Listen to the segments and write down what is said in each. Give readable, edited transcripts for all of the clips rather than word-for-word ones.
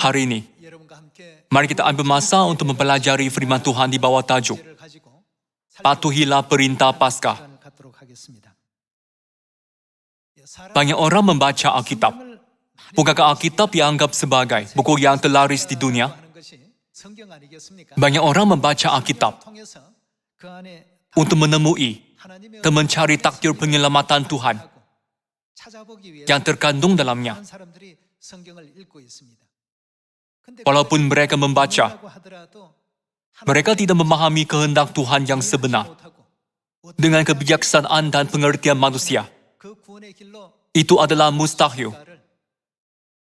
Hari ini, mari kita ambil masa untuk mempelajari firman Tuhan di bawah tajuk Patuhilah Perintah Paskah. Banyak orang membaca Alkitab. Bukankah Alkitab dianggap sebagai buku yang terlaris di dunia? Banyak orang membaca Alkitab untuk menemui dan mencari takdir penyelamatan Tuhan yang terkandung dalamnya. Walaupun mereka membaca, mereka tidak memahami kehendak Tuhan yang sebenar. Dengan kebijaksanaan dan pengertian manusia, itu adalah mustahil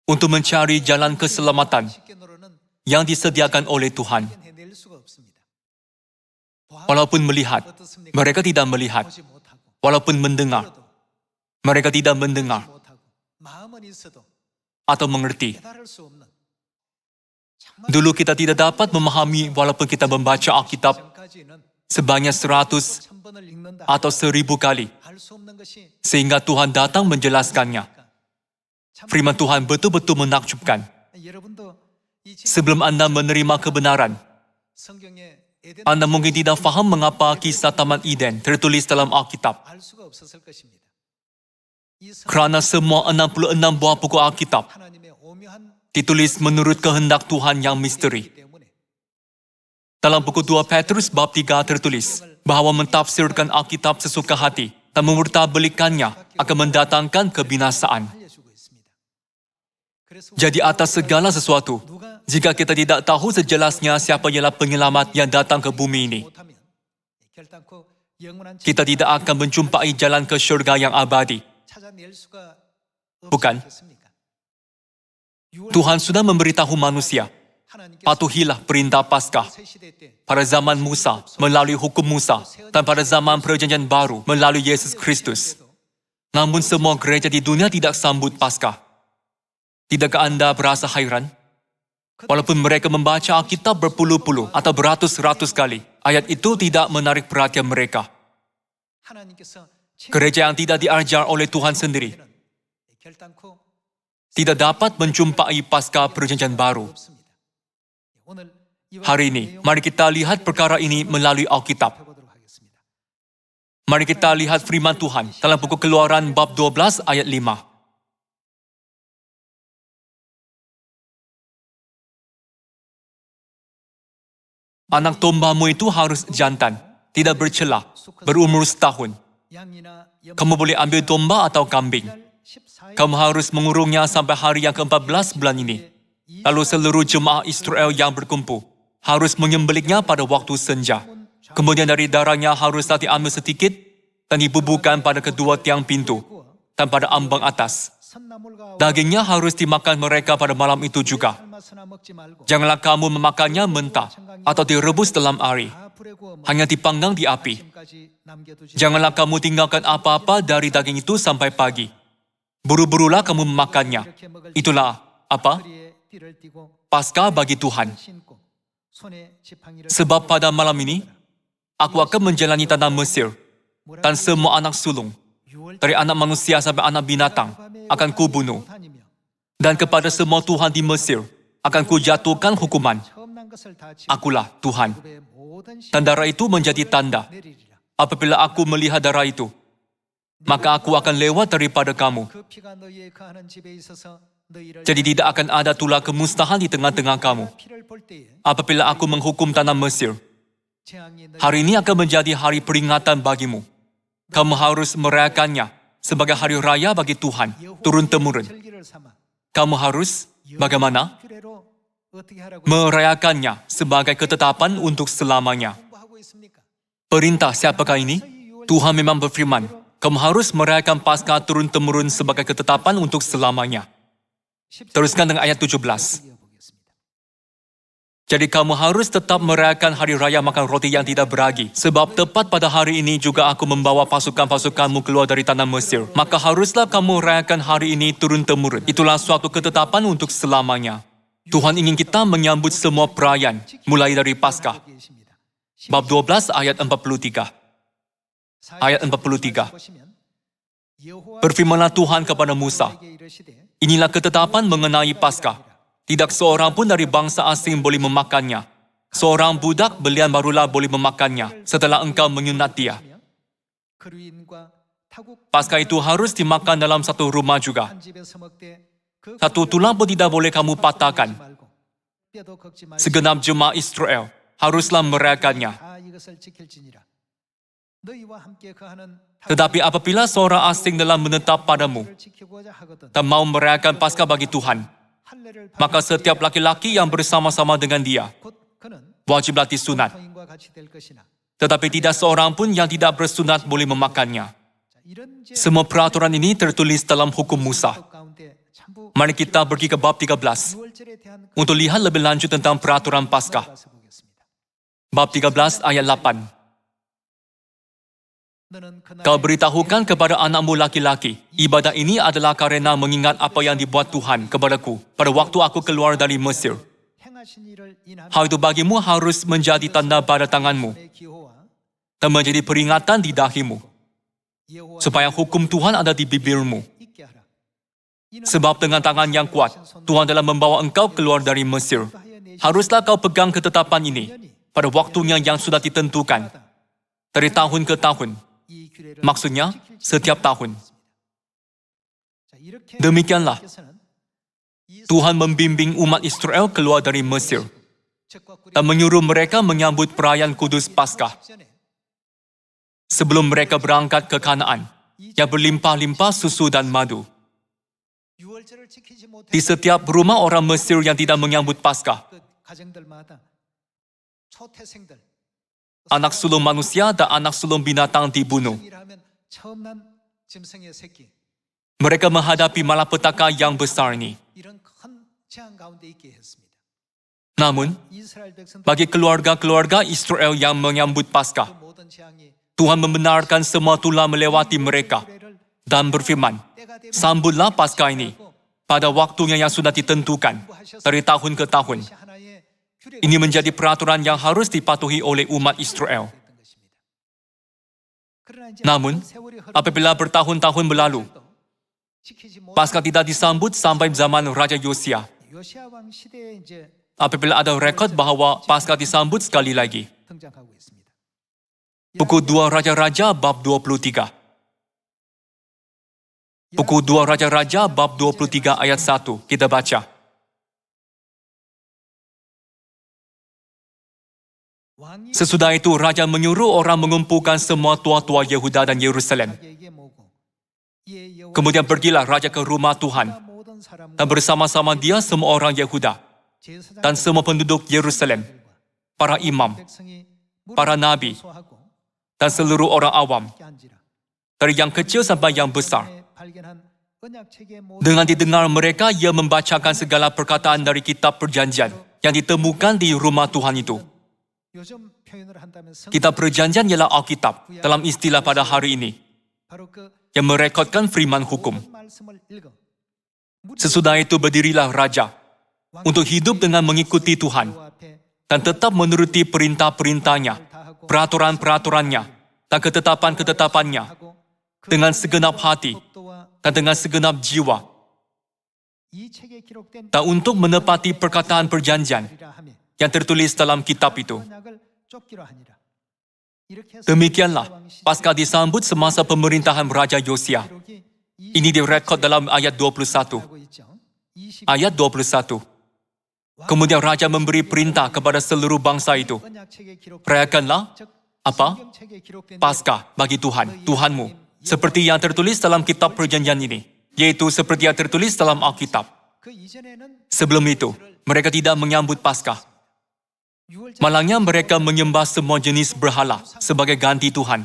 untuk mencari jalan keselamatan yang disediakan oleh Tuhan. Walaupun melihat, mereka tidak melihat. Walaupun mendengar, mereka tidak mendengar atau mengerti. Dulu kita tidak dapat memahami walaupun kita membaca Alkitab sebanyak 100 atau 1000 kali. Sehingga Tuhan datang menjelaskannya. Firman Tuhan betul-betul menakjubkan. Sebelum Anda menerima kebenaran, Anda mungkin tidak faham mengapa kisah Taman Eden tertulis dalam Alkitab. Kerana semua 66 buah buku Alkitab ditulis menurut kehendak Tuhan yang misteri. Dalam buku 2 Petrus bab 3 tertulis bahawa mentafsirkan Alkitab sesuka hati dan memurtabelikannya akan mendatangkan kebinasaan. Jadi atas segala sesuatu, jika kita tidak tahu sejelasnya siapa ialah penyelamat yang datang ke bumi ini, kita tidak akan menjumpai jalan ke syurga yang abadi. Bukan? Tuhan sudah memberitahu manusia, patuhilah perintah Paskah pada zaman Musa melalui hukum Musa dan pada zaman Perjanjian Baru melalui Yesus Kristus. Namun semua gereja di dunia tidak sambut Paskah. Tidakkah Anda berasa hairan? Walaupun mereka membaca Alkitab berpuluh-puluh atau beratus-ratus kali, ayat itu tidak menarik perhatian mereka. Gereja yang tidak diajar oleh Tuhan sendiri tidak dapat menjumpai Paskah Perjanjian Baru. Hari ini, mari kita lihat perkara ini melalui Alkitab. Mari kita lihat firman Tuhan dalam buku Keluaran bab 12 ayat 5. Anak dombamu itu harus jantan, tidak bercela, berumur setahun. Kamu boleh ambil domba atau kambing. Kamu harus mengurungnya sampai hari yang ke-14 bulan ini. Lalu seluruh jemaah Israel yang berkumpul harus menyembelihnya pada waktu senja. Kemudian dari darahnya haruslah diambil sedikit dan dibubuhkan pada kedua tiang pintu dan pada ambang atas. Dagingnya harus dimakan mereka pada malam itu juga. Janganlah kamu memakannya mentah atau direbus dalam air, hanya dipanggang di api. Janganlah kamu tinggalkan apa-apa dari daging itu sampai pagi. Buru-burulah kamu memakannya. Itulah apa? Paskah bagi Tuhan. Sebab pada malam ini, aku akan menjalani tanah Mesir, dan semua anak sulung, dari anak manusia sampai anak binatang, akan kubunuh. Dan kepada semua Tuhan di Mesir, akan kujatuhkan hukuman. Akulah Tuhan. Dan darah itu menjadi tanda. Apabila aku melihat darah itu, maka aku akan lewat daripada kamu. Jadi tidak akan ada tulah kemustahan di tengah-tengah kamu. Apabila aku menghukum tanah Mesir, hari ini akan menjadi hari peringatan bagimu. Kamu harus merayakannya sebagai hari raya bagi Tuhan, turun-temurun. Kamu harus, bagaimana? Merayakannya sebagai ketetapan untuk selamanya. Perintah siapakah ini? Tuhan memang berfirman, kamu harus merayakan Paskah turun-temurun sebagai ketetapan untuk selamanya. Teruskan dengan ayat 17. Jadi kamu harus tetap merayakan hari raya makan roti yang tidak beragi. Sebab tepat pada hari ini juga aku membawa pasukan-pasukanmu keluar dari tanah Mesir. Maka haruslah kamu rayakan hari ini turun-temurun. Itulah suatu ketetapan untuk selamanya. Tuhan ingin kita menyambut semua perayaan, mulai dari Paskah. Bab 12 ayat 43. Ayat 43. Berfirmanlah Tuhan kepada Musa, inilah ketetapan mengenai Paskah. Tidak seorang pun dari bangsa asing boleh memakannya. Seorang budak belian barulah boleh memakannya setelah engkau menyunat dia. Paskah itu harus dimakan dalam satu rumah juga. Satu tulang pun tidak boleh kamu patahkan. Segenap jemaah Israel haruslah merayakannya. Tetapi apabila seorang asing dalam menetap padamu dan mau merayakan Paskah bagi Tuhan, maka setiap laki-laki yang bersama-sama dengan dia wajiblah disunat. Tetapi tidak seorang pun yang tidak bersunat boleh memakannya. Semua peraturan ini tertulis dalam hukum Musa. Mari kita pergi ke bab 13 untuk lihat lebih lanjut tentang peraturan Paskah. Bab 13 ayat 8. Kau beritahukan kepada anakmu laki-laki, ibadah ini adalah karena mengingat apa yang dibuat Tuhan kepadaku pada waktu aku keluar dari Mesir. Hal itu bagimu harus menjadi tanda pada tanganmu dan menjadi peringatan di dahimu, supaya hukum Tuhan ada di bibirmu. Sebab dengan tangan yang kuat, Tuhan telah membawa engkau keluar dari Mesir. Haruslah kau pegang ketetapan ini pada waktunya yang sudah ditentukan, dari tahun ke tahun. Maksudnya, setiap tahun. Demikianlah, Tuhan membimbing umat Israel keluar dari Mesir dan menyuruh mereka menyambut perayaan kudus Paskah. Sebelum mereka berangkat ke Kanaan, yang berlimpah-limpah susu dan madu. Di setiap rumah orang Mesir yang tidak menyambut Paskah, anak sulung manusia dan anak sulung binatang dibunuh. Mereka menghadapi malapetaka yang besar ini. Namun, bagi keluarga-keluarga Israel yang menyambut Paskah, Tuhan membenarkan semua tulah melewati mereka dan berfirman, sambutlah Paskah ini pada waktunya yang sudah ditentukan dari tahun ke tahun. Ini menjadi peraturan yang harus dipatuhi oleh umat Israel. Namun, apabila bertahun-tahun berlalu, Paskah tidak disambut sampai zaman Raja Yosia. Apabila ada rekod bahwa Paskah disambut sekali lagi. Buku 2 Raja-Raja bab 23. Buku 2 Raja-Raja bab 23 ayat 1 kita baca. Sesudah itu Raja menyuruh orang mengumpulkan semua tua-tua Yehuda dan Yerusalem. Kemudian pergilah Raja ke rumah Tuhan dan bersama-sama dia semua orang Yehuda dan semua penduduk Yerusalem, para imam, para nabi, dan seluruh orang awam, dari yang kecil sampai yang besar. Dengan didengar mereka, ia membacakan segala perkataan dari kitab perjanjian yang ditemukan di rumah Tuhan itu. Kitab perjanjian ialah Alkitab dalam istilah pada hari ini, yang merekodkan firman hukum. Sesudah itu berdirilah Raja untuk hidup dengan mengikuti Tuhan dan tetap menuruti perintah-perintahnya, peraturan-peraturannya, dan ketetapan-ketetapannya dengan segenap hati dan dengan segenap jiwa, dan untuk menepati perkataan perjanjian yang tertulis dalam kitab itu. Demikianlah, Paskah disambut semasa pemerintahan Raja Yosia. Ini direkod dalam ayat 21. Ayat 21. Kemudian Raja memberi perintah kepada seluruh bangsa itu. Rayakanlah, apa? Paskah bagi Tuhan, Tuhanmu, seperti yang tertulis dalam kitab perjanjian ini, yaitu seperti yang tertulis dalam Alkitab. Sebelum itu, mereka tidak menyambut Paskah. Malangnya mereka menyembah semua jenis berhala sebagai ganti Tuhan.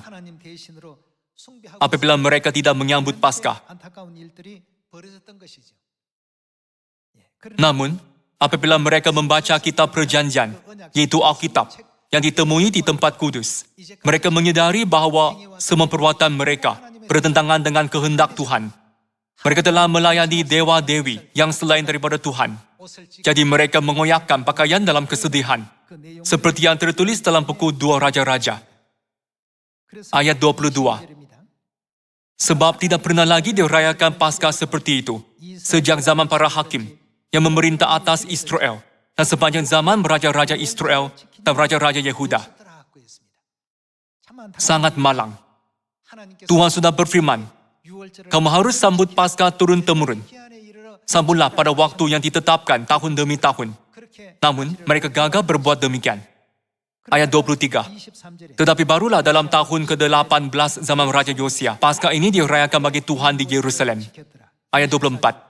Apabila mereka tidak menyambut Paskah. Namun, apabila mereka membaca kitab perjanjian, yaitu Alkitab, yang ditemui di tempat kudus, mereka menyadari bahwa semua perbuatan mereka bertentangan dengan kehendak Tuhan. Mereka telah melayani dewa-dewi yang selain daripada Tuhan. Jadi mereka mengoyakkan pakaian dalam kesedihan, seperti yang tertulis dalam buku 2 Raja-Raja. Ayat 22. Sebab tidak pernah lagi dirayakan Paskah seperti itu, sejak zaman para hakim, yang memerintah atas Israel dan sepanjang zaman raja-raja Israel dan raja-raja Yehuda. Sangat malang. Tuhan sudah berfirman, kamu harus sambut Paskah turun-temurun. Sambutlah pada waktu yang ditetapkan tahun demi tahun. Namun, mereka gagal berbuat demikian. Ayat 23. Tetapi barulah dalam tahun ke-18 zaman Raja Yosia, Paskah ini dirayakan bagi Tuhan di Yerusalem. Ayat 24.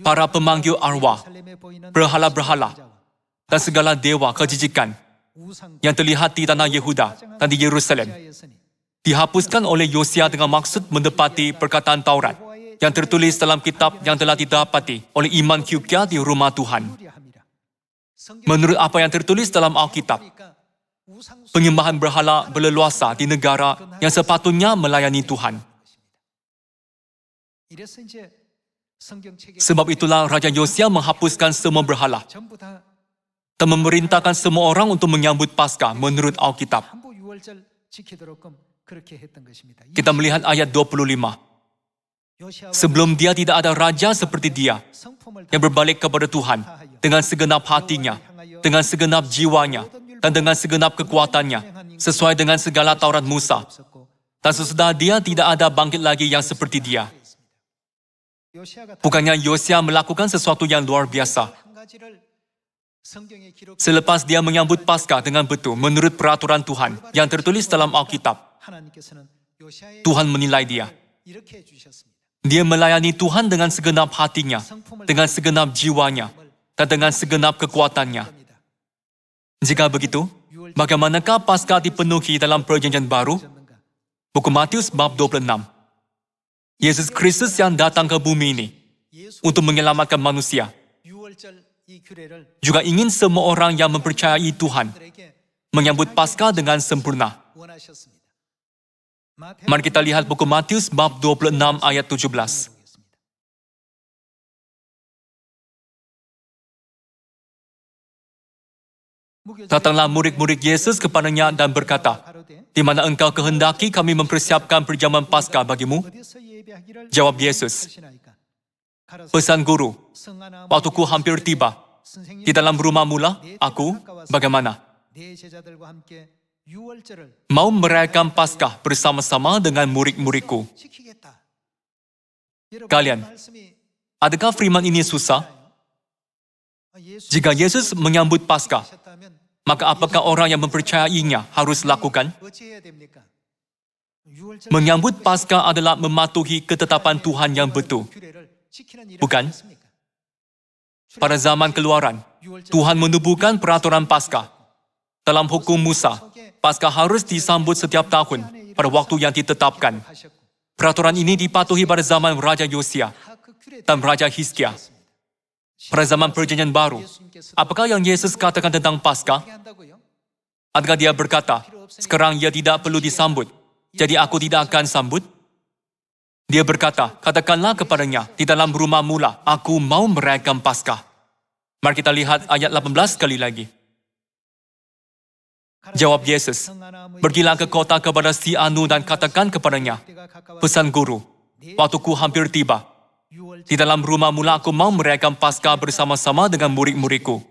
Para pemanggil arwah, berhala-berhala, dan segala dewa kejijikan yang terlihat di tanah Yehuda dan di Yerusalem dihapuskan oleh Yosia dengan maksud mendepati perkataan Taurat yang tertulis dalam kitab yang telah didapati oleh iman Hilkiah di rumah Tuhan. Menurut apa yang tertulis dalam Alkitab, penyembahan berhala berleluasa di negara yang sepatutnya melayani Tuhan. Sebab itulah Raja Yosia menghapuskan semua berhala dan memerintahkan semua orang untuk menyambut Paskah menurut Alkitab. Kita melihat ayat 25. Sebelum dia tidak ada raja seperti dia yang berbalik kepada Tuhan dengan segenap hatinya, dengan segenap jiwanya, dan dengan segenap kekuatannya, sesuai dengan segala Taurat Musa. Dan sesudah dia tidak ada bangkit lagi yang seperti dia. Bukannya Yosia melakukan sesuatu yang luar biasa. Selepas dia menyambut Paskah dengan betul menurut peraturan Tuhan yang tertulis dalam Alkitab, Tuhan menilai dia. Dia melayani Tuhan dengan segenap hatinya, dengan segenap jiwanya, dan dengan segenap kekuatannya. Jika begitu, bagaimanakah Paskah dipenuhi dalam Perjanjian Baru? Buku Matius bab 26. Yesus Kristus yang datang ke bumi ini untuk menyelamatkan manusia, juga ingin semua orang yang mempercayai Tuhan menyambut Paskah dengan sempurna. Mari kita lihat buku Matius bab 26 ayat 17. Datanglah murid-murid Yesus kepadanya dan berkata, di mana engkau kehendaki kami mempersiapkan perjamuan Paskah bagimu? Jawab Yesus, pesan guru, waktuku hampir tiba. Di dalam rumahmu lah, aku, bagaimana? Mau merayakan Paskah bersama-sama dengan murid-muridku. Kalian, adakah firman ini susah? Jika Yesus menyambut Paskah, maka apakah orang yang mempercayainya harus lakukan? Menyambut Paskah adalah mematuhi ketetapan Tuhan yang betul. Bukan? Pada zaman Keluaran, Tuhan menubuhkan peraturan Paskah. Dalam hukum Musa, Paskah harus disambut setiap tahun pada waktu yang ditetapkan. Peraturan ini dipatuhi pada zaman Raja Yosia dan Raja Hizkia. Pada zaman Perjanjian Baru, apakah yang Yesus katakan tentang Paskah? Adakah dia berkata, sekarang ia tidak perlu disambut, jadi aku tidak akan sambut? Dia berkata, katakanlah kepadanya, di dalam rumah mula, aku mau merayakan Paskah. Mari kita lihat ayat 18 sekali lagi. Jawab Yesus, pergilah ke kota kepada si Anu dan katakan kepadanya, pesan guru, waktuku hampir tiba. Di dalam rumah mula aku mau merayakan Paskah bersama-sama dengan murid-muridku.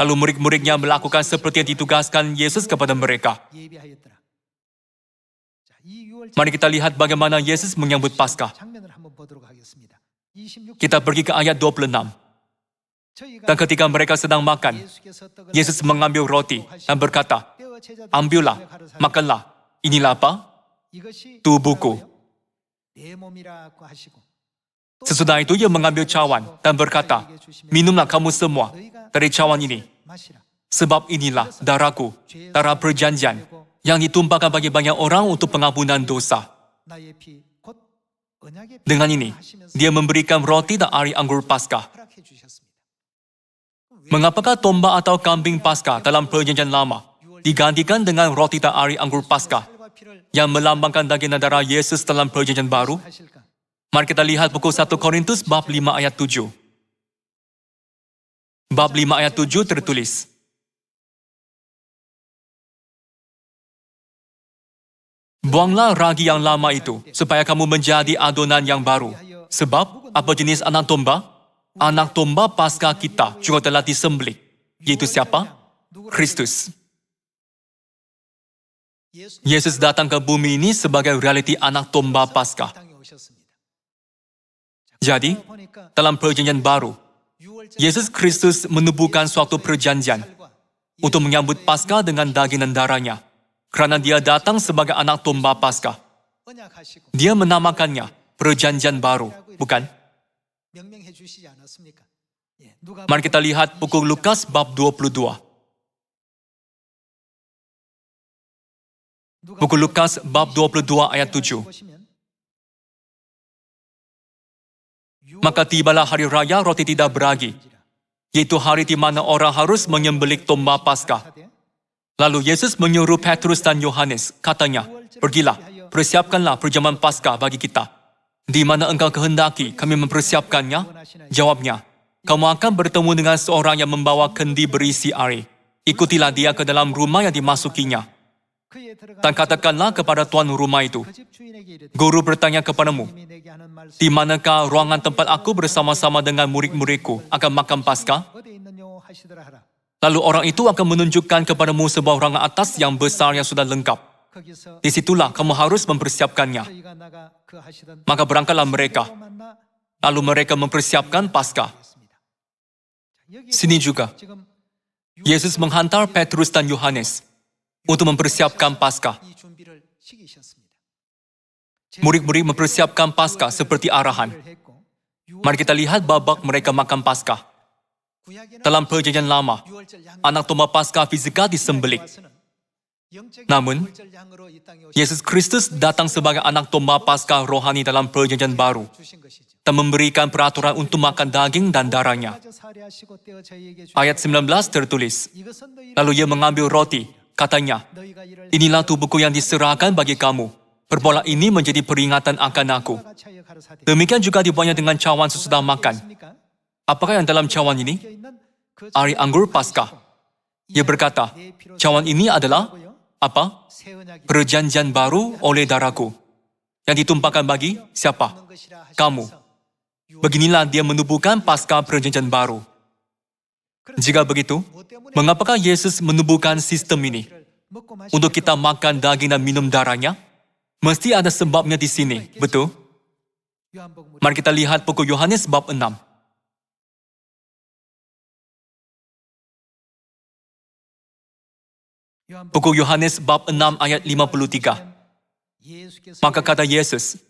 Lalu murid-muridnya melakukan seperti yang ditugaskan Yesus kepada mereka. Mari kita lihat bagaimana Yesus menyambut Paskah. Kita pergi ke ayat 26. Dan ketika mereka sedang makan, Yesus mengambil roti dan berkata, ambillah, makanlah. Inilah apa? Tubuhku. Sesudah itu ia mengambil cawan dan berkata, minumlah kamu semua dari cawan ini. Sebab inilah darahku, darah perjanjian, yang ditumpahkan bagi banyak orang untuk pengampunan dosa. Dengan ini, dia memberikan roti dan ari anggur Paskah. Mengapakah domba atau kambing Paskah dalam Perjanjian Lama digantikan dengan roti dan ari anggur Paskah yang melambangkan daging dan darah Yesus dalam Perjanjian Baru? Mari kita lihat buku 1 Korintus bab 5 ayat 7. Bab 5 ayat 7 tertulis, buanglah ragi yang lama itu, supaya kamu menjadi adonan yang baru. Sebab Apa jenis anak domba? Anak domba Paskah kita juga telah disembelih. Yaitu siapa? Kristus. Yesus datang ke bumi ini sebagai realiti anak domba Paskah. Jadi, dalam perjanjian baru, Yesus Kristus menubuhkan suatu perjanjian untuk menyambut Paskah dengan daging dan darahnya. Karena dia datang sebagai anak domba Paskah. Dia menamakannya perjanjian baru, bukan? Mari kita lihat buku Lukas bab 22. Buku Lukas bab 22 ayat 7. Maka tibalah hari raya roti tidak beragi, yaitu hari di mana orang harus menyembelih domba Paskah. Lalu Yesus menyuruh Petrus dan Yohanes, katanya, "Pergilah, persiapkanlah perjamuan Paskah bagi kita. Di mana engkau kehendaki kami mempersiapkannya?" Jawabnya, "Kamu akan bertemu dengan seorang yang membawa kendi berisi air. Ikutilah dia ke dalam rumah yang dimasukinya. Dan katakanlah kepada tuan rumah itu, Guru bertanya kepadamu, di manakah ruangan tempat aku bersama-sama dengan murid-muridku akan makan Paskah? Lalu orang itu akan menunjukkan kepadamu sebuah ruangan atas yang besar yang sudah lengkap. Disitulah kamu harus mempersiapkannya." Maka berangkatlah mereka. Lalu mereka mempersiapkan Paskah. Sini juga, Yesus menghantar Petrus dan Yohanes untuk mempersiapkan Paskah. Murid-murid mempersiapkan Paskah seperti arahan. Mari kita lihat babak mereka makan Paskah. Dalam perjanjian lama, anak domba Paskah fisikal disembelih. Namun, Yesus Kristus datang sebagai anak domba Paskah rohani dalam perjanjian baru dan memberikan peraturan untuk makan daging dan darahnya. Ayat 19 tertulis, "Lalu ia mengambil roti, katanya, 'Inilah tubuhku yang diserahkan bagi kamu. Perbuatlah ini menjadi peringatan akan aku.' Demikian juga dibuatnya dengan cawan sesudah makan. Apakah yang dalam cawan ini? Air anggur Paskah. Ia berkata, cawan ini adalah apa? Perjanjian baru oleh darahku. Yang ditumpahkan bagi siapa? Kamu. Beginilah dia menubuhkan Paskah perjanjian baru. Jika begitu, mengapakah Yesus menubuhkan sistem ini? Untuk kita makan daging dan minum darahnya? Mesti ada sebabnya di sini, betul? Mari kita lihat buku Yohanes bab 6. Buku Yohanes bab 6 ayat 53. Maka kata Yesus,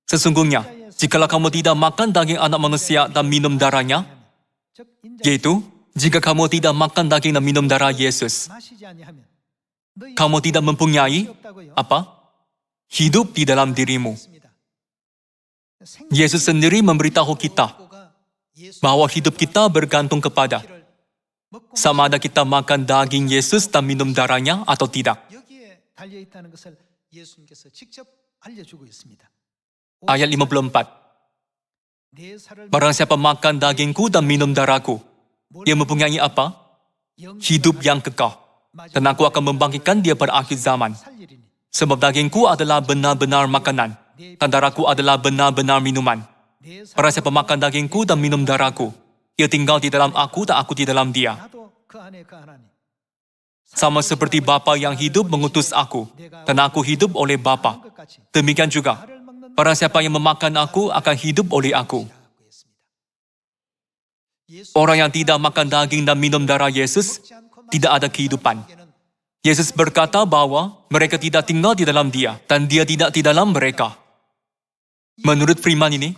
"Sesungguhnya, jikalau kamu tidak makan daging anak manusia dan minum darahnya," yaitu, jika kamu tidak makan daging dan minum darah Yesus, kamu tidak mempunyai apa? Hidup di dalam dirimu. Yesus sendiri memberitahu kita bahwa hidup kita bergantung kepada sama ada kita makan daging Yesus dan minum darahnya atau tidak. Ayat 54. "Barang siapa makan dagingku dan minum darahku, ia mempunyai apa? Hidup yang kekal. Dan aku akan membangkitkan dia pada akhir zaman. Sebab dagingku adalah benar-benar makanan, dan darahku adalah benar-benar minuman. Barang siapa makan dagingku dan minum darahku, ia tinggal di dalam aku dan aku di dalam dia. Sama seperti Bapa yang hidup mengutus aku, dan aku hidup oleh Bapa. Demikian juga, barang siapa yang memakan aku akan hidup oleh aku." Orang yang tidak makan daging dan minum darah Yesus, tidak ada kehidupan. Yesus berkata bahwa mereka tidak tinggal di dalam dia, dan dia tidak di dalam mereka. Menurut firman ini,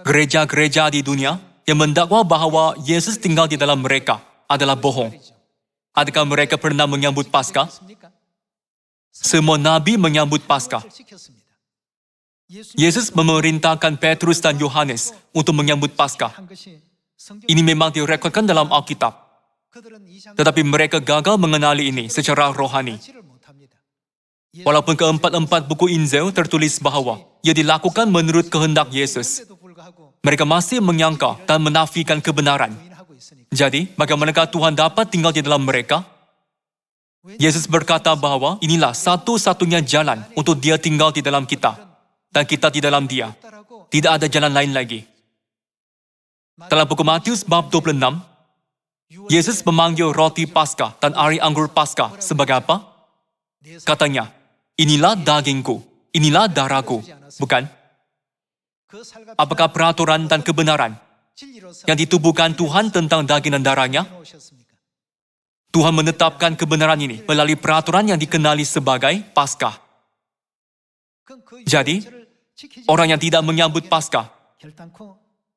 gereja-gereja di dunia yang mendakwa bahwa Yesus tinggal di dalam mereka adalah bohong. Adakah mereka pernah menyambut Paskah? Semua nabi menyambut Paskah. Yesus memerintahkan Petrus dan Yohanes untuk menyambut Paskah. Ini memang direkodkan dalam Alkitab. Tetapi mereka gagal mengenali ini secara rohani. Walaupun keempat-empat buku Injil tertulis bahwa ia dilakukan menurut kehendak Yesus, mereka masih menyangka dan menafikan kebenaran. Jadi, bagaimanakah Tuhan dapat tinggal di dalam mereka? Yesus berkata bahwa inilah satu-satunya jalan untuk dia tinggal di dalam kita. dan kita di dalam Dia. Tidak ada jalan lain lagi. Dalam buku Matius bab 26, Yesus memanggil roti Paskah dan ari anggur Paskah sebagai apa? Katanya, inilah dagingku, inilah darahku, bukan? Apakah peraturan dan kebenaran yang ditubuhkan Tuhan tentang daging dan darahnya? Tuhan menetapkan kebenaran ini melalui peraturan yang dikenali sebagai Paskah. Jadi, orang yang tidak menyambut Paskah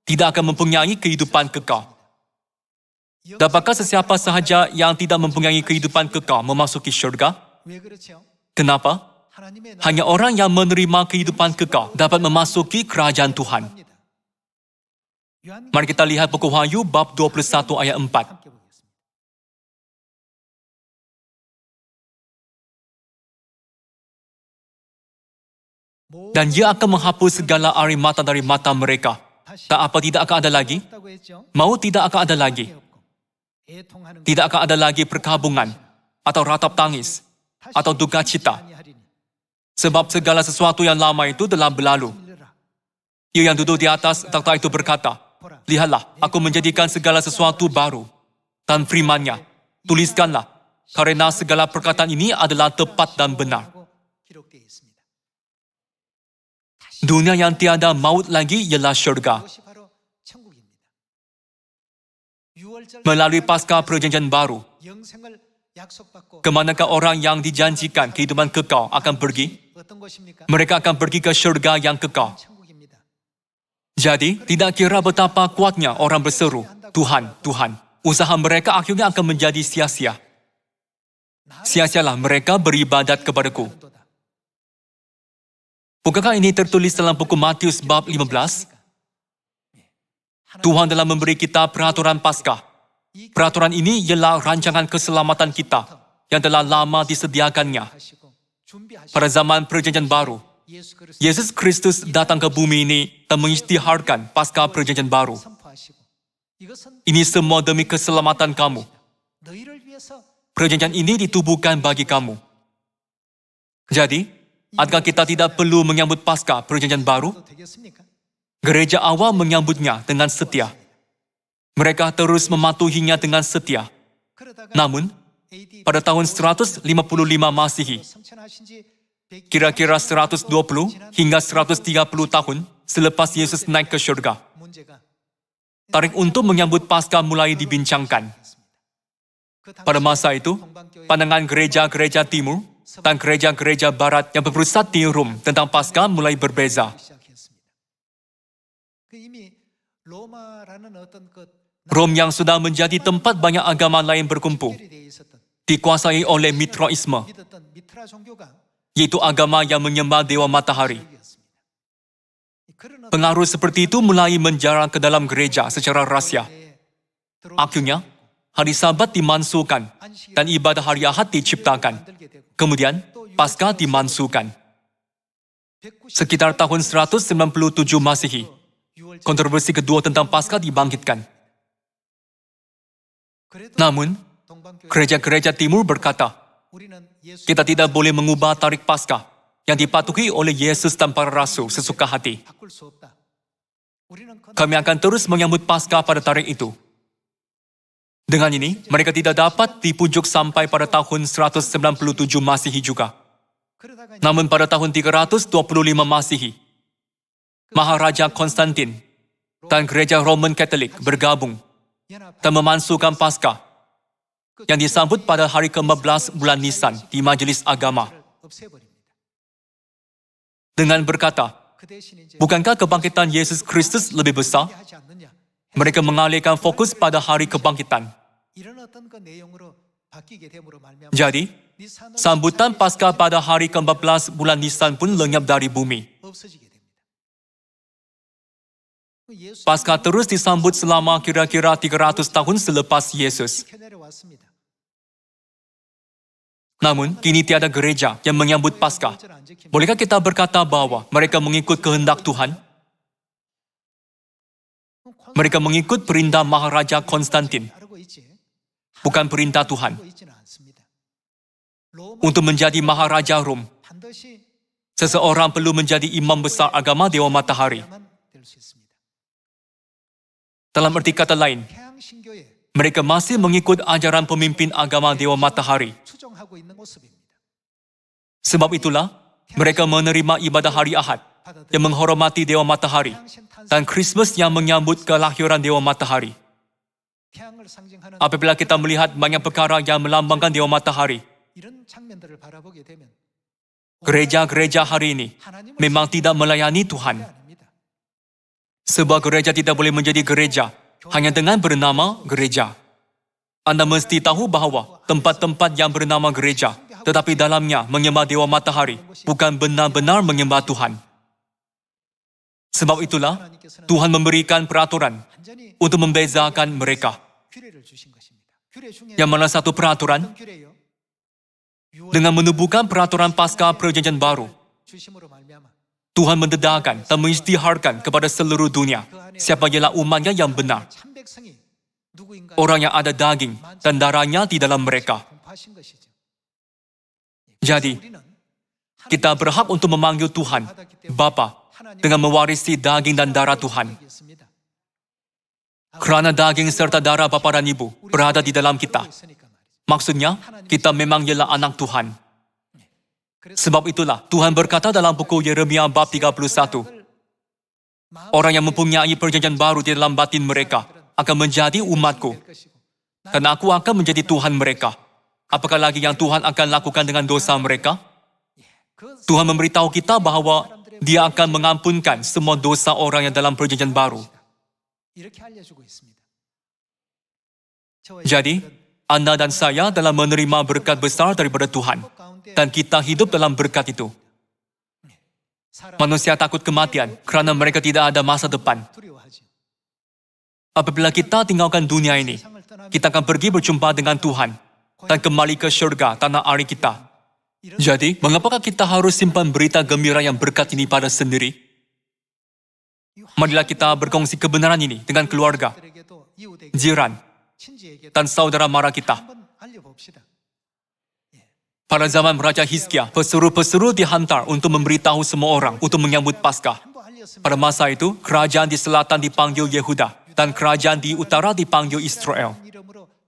tidak akan mempunyai kehidupan kekal. Dapatkah sesiapa sahaja yang tidak mempunyai kehidupan kekal memasuki syurga? Kenapa? Hanya orang yang menerima kehidupan kekal dapat memasuki kerajaan Tuhan. Mari kita lihat buku Wahyu bab 21 ayat 4. Dan Ia akan menghapus segala air mata dari mata mereka. Tak apa tidak akan ada lagi? Mau tidak akan ada lagi? Tidak akan ada lagi perkabungan, atau ratap tangis, atau duka cita. Sebab segala sesuatu yang lama itu telah berlalu. Ia yang duduk di atas takhta itu berkata, lihatlah, aku menjadikan segala sesuatu baru. Dan firman-Nya, tuliskanlah, karena segala perkataan ini adalah tepat dan benar. Dunia yang tiada maut lagi ialah syurga. Melalui Paskah Perjanjian Baru, kemanakah orang yang dijanjikan kehidupan kekal akan pergi? Mereka akan pergi ke syurga yang kekal. Jadi, tidak kira betapa kuatnya orang berseru, Tuhan, Tuhan, usaha mereka akhirnya akan menjadi sia-sia. Sia-sialah mereka beribadat kepadaku. Bukankah ini tertulis dalam buku Matius bab 15? Tuhan telah memberi kita peraturan Paskah. Peraturan ini ialah rancangan keselamatan kita yang telah lama disediakannya. Pada zaman Perjanjian Baru, Yesus Kristus datang ke bumi ini dan mengisytiharkan Paskah Perjanjian Baru. Ini semua demi keselamatan kamu. Perjanjian ini ditubuhkan bagi kamu. Jadi, adakah kita tidak perlu menyambut Paskah Perjanjian Baru? Gereja awal menyambutnya dengan setia. Mereka terus mematuhinya dengan setia. Namun, pada tahun 155 Masehi, kira-kira 120 hingga 130 tahun selepas Yesus naik ke syurga, tarikh untuk menyambut Paskah mulai dibincangkan. Pada masa itu, pandangan gereja-gereja timur dan gereja-gereja barat yang berpusat di Rom tentang Paskah mulai berbeza. Rom yang sudah menjadi tempat banyak agama lain berkumpul, dikuasai oleh Mitraisme, yaitu agama yang menyembah dewa matahari. Pengaruh seperti itu mulai menjarah ke dalam gereja secara rahsia. Akhirnya, hari Sabat dimansuhkan dan ibadah hari Ahad diciptakan. Kemudian, Paskah dimansuhkan. Sekitar tahun 197 Masehi, kontroversi kedua tentang Paskah dibangkitkan. Namun, gereja-gereja timur berkata, kita tidak boleh mengubah tarikh Paskah yang dipatuhi oleh Yesus dan para rasul sesuka hati. Kami akan terus menyambut Paskah pada tarikh itu. Dengan ini, mereka tidak dapat dipujuk sampai pada tahun 197 Masehi juga. Namun pada tahun 325 Masehi, Maharaja Konstantin dan Gereja Roman Katolik bergabung dan memansuhkan Paskah yang disambut pada hari ke-15 bulan Nisan di Majelis Agama. Dengan berkata, bukankah kebangkitan Yesus Kristus lebih besar? Mereka mengalihkan fokus pada hari kebangkitan. Jadi, sambutan Paskah pada hari ke-14 bulan Nisan pun lenyap dari bumi. Paskah terus disambut selama kira-kira 300 tahun selepas Yesus. Namun, kini tiada gereja yang menyambut Paskah. Bolehkah kita berkata bahwa mereka mengikut kehendak Tuhan? Mereka mengikut perintah Maharaja Konstantin, bukan perintah Tuhan. Untuk menjadi Maharaja Rom, Seseorang perlu menjadi imam besar agama Dewa Matahari. Dalam arti kata lain, mereka masih mengikut ajaran pemimpin agama Dewa Matahari. Sebab itulah, mereka menerima ibadah hari Ahad yang menghormati Dewa Matahari dan Christmas yang menyambut kelahiran Dewa Matahari. Apabila kita melihat banyak perkara yang melambangkan Dewa Matahari, gereja-gereja hari ini memang tidak melayani Tuhan. Sebuah gereja tidak boleh menjadi gereja hanya dengan bernama gereja. Anda mesti tahu bahawa tempat-tempat yang bernama gereja, tetapi dalamnya menyembah Dewa Matahari, bukan benar-benar menyembah Tuhan. Sebab itulah, Tuhan memberikan peraturan untuk membezakan mereka. Yang mana satu peraturan, dengan menubuhkan peraturan pasca perjanjian baru, Tuhan mendedahkan dan mengisytiharkan kepada seluruh dunia siapa ialah umatnya yang benar. Orang yang ada daging dan darahnya di dalam mereka. Jadi, kita berhak untuk memanggil Tuhan, Bapa, dengan mewarisi daging dan darah Tuhan. Kerana daging serta darah bapa dan ibu berada di dalam kita. Maksudnya, kita memang ialah anak Tuhan. Sebab itulah, Tuhan berkata dalam buku Yeremia bab 31, orang yang mempunyai perjanjian baru di dalam batin mereka akan menjadi umatku, dan aku akan menjadi Tuhan mereka. Apakah lagi yang Tuhan akan lakukan dengan dosa mereka? Tuhan memberitahu kita bahawa Dia akan mengampunkan semua dosa orang yang dalam perjanjian baru. Jadi, Anda dan saya dalam menerima berkat besar daripada Tuhan, dan kita hidup dalam berkat itu. Manusia takut kematian kerana mereka tidak ada masa depan. Apabila kita tinggalkan dunia ini, kita akan pergi berjumpa dengan Tuhan dan kembali ke syurga tanah air kita. Jadi, mengapakah kita harus simpan berita gembira yang berkat ini pada sendiri? Marilah kita berkongsi kebenaran ini dengan keluarga, jiran, dan saudara mara kita. Pada zaman Raja Hizkia, pesuruh-pesuruh dihantar untuk memberitahu semua orang untuk menyambut Paskah. Pada masa itu, kerajaan di selatan dipanggil Yehuda dan kerajaan di utara dipanggil Israel.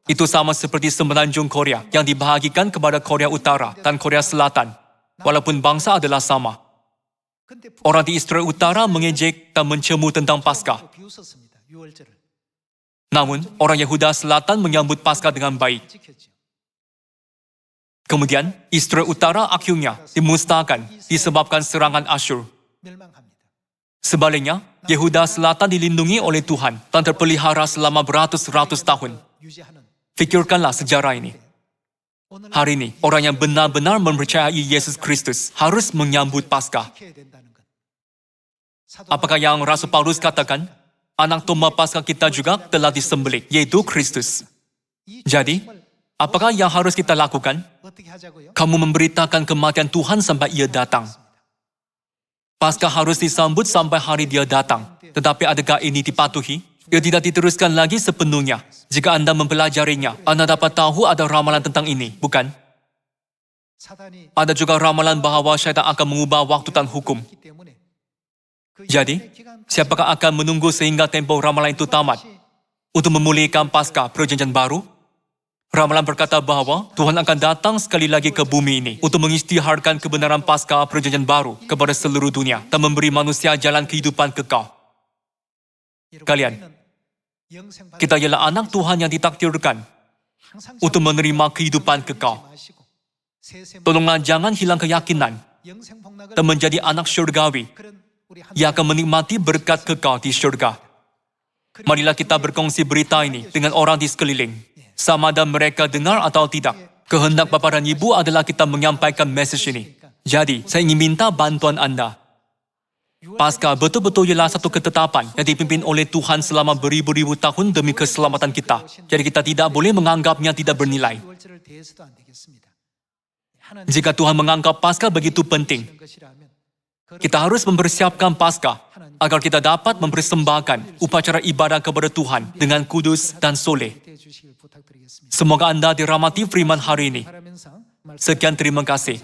Itu sama seperti semenanjung Korea yang dibahagikan kepada Korea Utara dan Korea Selatan, walaupun bangsa adalah sama. Orang di Israel Utara mengejek dan mencemu tentang Paskah. Namun, orang Yehuda Selatan menyambut Paskah dengan baik. Kemudian, Israel Utara akhirnya dimusnahkan disebabkan serangan Asyur. Sebaliknya, Yehuda Selatan dilindungi oleh Tuhan dan terpelihara selama beratus-ratus tahun. Pikirkanlah sejarah ini. Hari ini, orang yang benar-benar mempercayai Yesus Kristus harus menyambut Paskah. Apakah yang Rasul Paulus katakan? Anak domba Paskah kita juga telah disembelih, yaitu Kristus. Jadi, apakah yang harus kita lakukan? Kamu memberitakan kematian Tuhan sampai Ia datang. Paskah harus disambut sampai hari Dia datang. Tetapi adakah ini dipatuhi? Ia tidak diteruskan lagi sepenuhnya. Jika Anda mempelajarinya, Anda dapat tahu ada ramalan tentang ini, bukan? Ada juga ramalan bahawa syaitan akan mengubah waktu dan hukum. Jadi, siapakah akan menunggu sehingga tempoh ramalan itu tamat untuk memulihkan Paskah perjanjian baru? Ramalan berkata bahawa Tuhan akan datang sekali lagi ke bumi ini untuk mengisytiharkan kebenaran Paskah perjanjian baru kepada seluruh dunia dan memberi manusia jalan kehidupan kekal. Kalian, kita ialah anak Tuhan yang ditakdirkan untuk menerima kehidupan kekal. Tolonglah jangan hilang keyakinan dan menjadi anak syurgawi yang akan menikmati berkat kekal di syurga. Marilah kita berkongsi berita ini dengan orang di sekeliling. Sama ada mereka dengar atau tidak. Kehendak Bapa dan Ibu adalah kita menyampaikan mesej ini. Jadi, saya ingin minta bantuan Anda. Paskah betul-betul ialah satu ketetapan yang dipimpin oleh Tuhan selama beribu-ribu tahun demi keselamatan kita. Jadi kita tidak boleh menganggapnya tidak bernilai. Jika Tuhan menganggap Paskah begitu penting, kita harus mempersiapkan Paskah agar kita dapat mempersembahkan upacara ibadah kepada Tuhan dengan kudus dan soleh. Semoga Anda dirahmati firman hari ini. Sekian, terima kasih.